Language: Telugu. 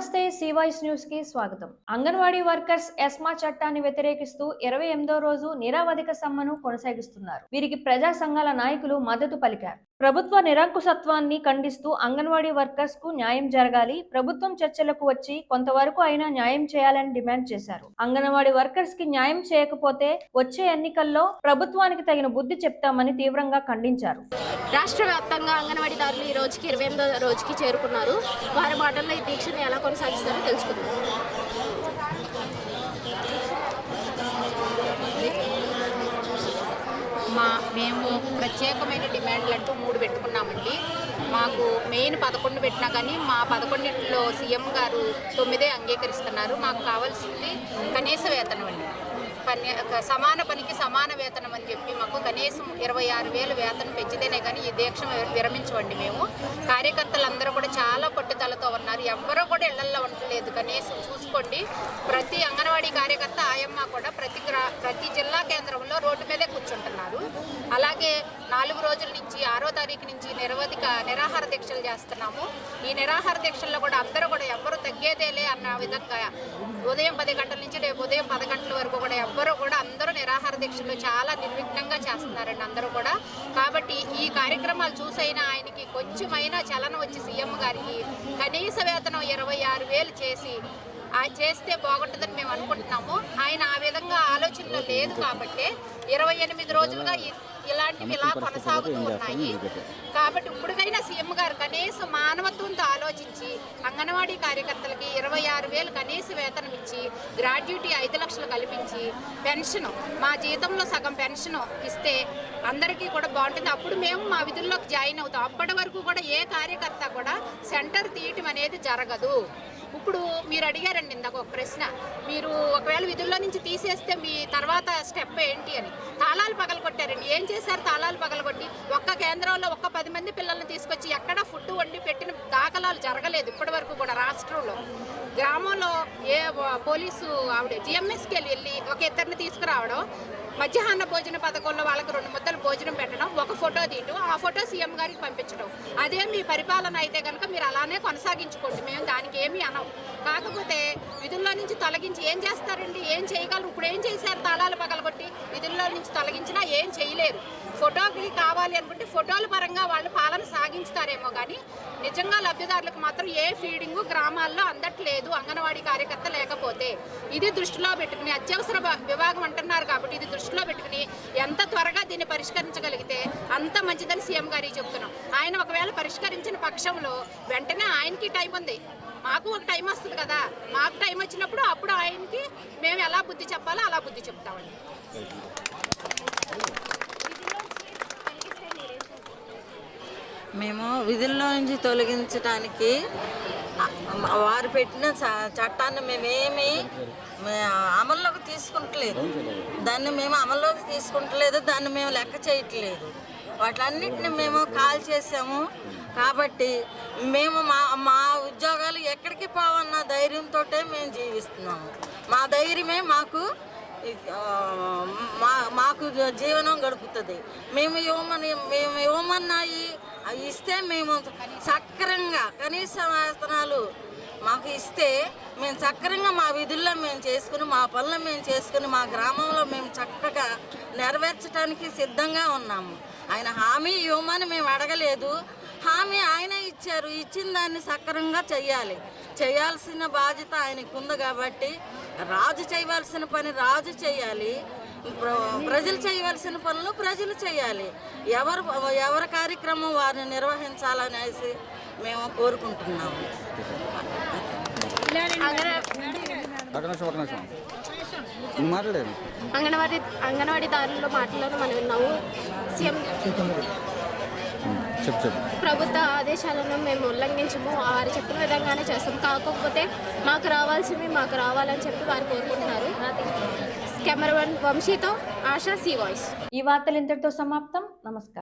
నమస్తే సివాయిస్ న్యూస్ కి స్వాగతం. అంగన్వాడీ వర్కర్స్ ఎస్మా చట్టాన్ని వ్యతిరేకిస్తూ 28వ రోజు నిరావధిక సమ్మెను కొనసాగిస్తున్నారు. వీరికి ప్రజా సంఘాల నాయకులు మద్దతు పలికారు. ప్రభుత్వ నిరంకుశత్వాన్ని ఖండిస్తూ అంగన్వాడీ వర్కర్స్ కు న్యాయం జరగాలి, ప్రభుత్వం చర్చలకు వచ్చి కొంతవరకు అయినా న్యాయం చేయాలని డిమాండ్ చేశారు. అంగన్వాడీ వర్కర్స్ కి న్యాయం చేయకపోతే వచ్చే ఎన్నికల్లో ప్రభుత్వానికి తగిన బుద్ధి చెప్తామని తీవ్రంగా ఖండించారు. రాష్ట్ర వ్యాప్తంగా అంగన్వాడీదారులు ఈ రోజుకి 28వ రోజుకి చేరుకున్నారు. వారి మాటల్లో ఈ దీక్షను ఎలా కొనసాగిస్తారో తెలుసుకుందాం. మేము ప్రత్యేకమైన డిమాండ్లు అంటూ 3 పెట్టుకున్నామండి. మాకు మెయిన్ 11 పెట్టినా కానీ మా 11లో సీఎం గారు 9 అంగీకరిస్తున్నారు. మాకు కావాల్సింది కనీస వేతనం అండి. సమాన పనికి సమాన వేతనం అని చెప్పి మాకు కనీసం 26,000 వేతనం పెంచితేనే కానీ ఈ దీక్ష విరమించవండి. మేము కార్యకర్తలందరూ కూడా చాలా పట్టుదలతో ఉన్నారు. ఎవ్వరూ కూడా ఇళ్లల్లో ఉండలేదు. కనీసం చూసుకోండి, ప్రతి అంగన్వాడీ కార్యకర్త ఆయమ్మ కూడా ప్రతి జిల్లా కేంద్రంలో రోడ్డు మీదే కూర్చుంటున్నారు. అలాగే 4 రోజుల నుంచి 6వ తారీఖు నుంచి నిరాహార దీక్షలు చేస్తున్నాము. ఈ నిరాహార దీక్షల్లో కూడా అందరూ కూడా ఎవ్వరూ తగ్గేదేలే అన్న విధంగా ఉదయం 10 గంటల నుంచి రేపు ఉదయం 10 గంటల వరకు కూడా ఎవ్వరూ కూడా అందరూ నిరాహార దీక్షలు చాలా నిర్విఘ్నంగా చేస్తున్నారండి అందరూ కూడా. కాబట్టి ఈ కార్యక్రమాలు చూసైనా ఆయనకి కొంచెమైనా చలనం వచ్చి సీఎం గారికి కనీస వేతనం 26,000 చేస్తే బాగుంటుందని మేము అనుకుంటున్నాము. ఆయన ఆ విధంగా ఆలోచనలో లేదు కాబట్టి 28 రోజులుగా ఇలాంటివి ఇలా కొనసాగుతూ ఉన్నాయి. కాబట్టి ఇప్పటికైనా సీఎం గారు కనీసం మానవత్వంతో ఆలోచించి అంగన్వాడీ కార్యకర్తలకి 26,000 కనీస వేతనం ఇచ్చి, గ్రాడ్యుటీ 5 లక్షలు కల్పించి, పెన్షన్ మా జీతంలో సగం పెన్షన్ ఇస్తే అందరికీ కూడా బాగుంటుంది. అప్పుడు మేము మా విధుల్లోకి జాయిన్ అవుతాం. అప్పటి వరకు కూడా ఏ కార్యకర్త కూడా సెంటర్ తీయటం అనేది జరగదు. ఇప్పుడు మీరు అడిగారండి ఇందాక ఒక ప్రశ్న, మీరు ఒకవేళ విధుల్లో నుంచి తీసేస్తే మీ తర్వాత స్టెప్ ఏంటి అని. తాళాలు పగలగొట్టారండి. ఏం చేశారు? తాళాలు పగలగొట్టి ఒక్క కేంద్రంలో 10 మంది పిల్లల్ని తీసుకొచ్చి ఎక్కడ ఫుడ్ వండి పెట్టిన దాఖలాలు జరగలేదు ఇప్పటి వరకు కూడా. రాష్ట్రంలో గ్రామంలో ఏ పోలీసు ఆవిడ జిఎంఎస్కి వెళ్ళి ఒక 2 తీసుకురావడం, మధ్యాహ్న భోజన పథకంలో వాళ్ళకి 2 ముద్దలు భోజనం పెట్టడం, ఒక ఫోటో తీయడం, ఆ ఫోటో సీఎం గారికి పంపించడం. అదే మీ పరిపాలన అయితే కనుక మీరు అలానే కొనసాగించుకోండి, మేము దానికి ఏమీ అనం. కాకపోతే విధుల్లో నుంచి తొలగించి ఏం చేస్తారండి? ఏం చేయగలరు? ఇప్పుడు ఏం చేశారు? తాళాలు పగలగొట్టి విధుల్లో నుంచి తొలగించినా ఏం చేయలేరు. ఫోటోకి కావాలి అనుకుంటే ఫోటోల పరంగా వాళ్ళు పాలన సాగించుతారేమో కానీ నిజంగా లబ్ధిదారులకు మాత్రం ఏ ఫీడింగు గ్రామాల్లో అందట్లేదు అంగన్వాడీ కార్యకర్త లేకపోతే. ఇది దృష్టిలో పెట్టుకుని అత్యవసర విభాగం అంటున్నారు కాబట్టి ఇది దృష్టిలో పెట్టుకుని ఎంత త్వరగా దీన్ని పరిష్కరించగలిగితే అంత మంచిదని సీఎం గారికి చెప్తున్నాం. ఆయన ఒకవేళ పరిష్కరించిన పక్షంలో వెంటనే ఆయనకి టైం ఉంది, మాకు ఒక టైం వస్తుంది కదా. మాకు టైం వచ్చినప్పుడు అప్పుడు ఆయనకి మేము ఎలా బుద్ధి చెప్పాలో అలా బుద్ధి చెప్తామండి. మేము విధుల్లో నుంచి తొలగించడానికి వారు పెట్టిన చట్టాన్ని మేమేమి అమల్లోకి తీసుకుంటలేదు. దాన్ని మేము అమల్లోకి తీసుకుంటలేదు, దాన్ని మేము లెక్క చేయట్లేదు. వాటన్నిటిని మేము కాల్ చేసాము. కాబట్టి మేము మా ఉద్యోగాలు ఎక్కడికి పోవన్న ధైర్యంతో మేము జీవిస్తున్నాము. మా ధైర్యమే మాకు జీవనం గడుపుతుంది. మేము ఇవ్వమన్నాయి ఇస్తే మేము సక్రంగా కనీస వేతనాలు మాకు ఇస్తే మేము సక్రంగా మా విధుల్లో మేము చేసుకుని, మా పనులు మేము చేసుకుని, మా గ్రామంలో మేము చక్కగా నెరవేర్చడానికి సిద్ధంగా ఉన్నాము. ఆయన హామీ ఇవ్వమని మేము అడగలేదు, హామీ ఆయన ఇచ్చారు. ఇచ్చిన దాన్ని సక్రంగా చేయాల్సిన బాధ్యత ఆయనకు ఉంది. కాబట్టి రాజు చేయవలసిన పని రాజు చేయాలి, ప్రజలు చేయవలసిన పనులు ప్రజలు చేయాలి. ఎవరి కార్యక్రమం వారిని నిర్వహించాలనేసి మేము కోరుకుంటున్నాము. అంగన్వాడీదారుల మాటలను మనం విన్నాము. సీఎం ప్రభుత్వ ఆదేశాలను మేము ఉల్లంఘించము, వారు చెప్పిన విధంగానే చేస్తాం. కాకపోతే మాకు రావాల్సింది మాకు రావాలని చెప్పి వారు కోరుకుంటున్నారు. కెమెరామెన్ వంశీతో ఆశా, సి వాయిస్. ఈ వార్తలు ఇంతటితో సమాప్తం. నమస్కారం.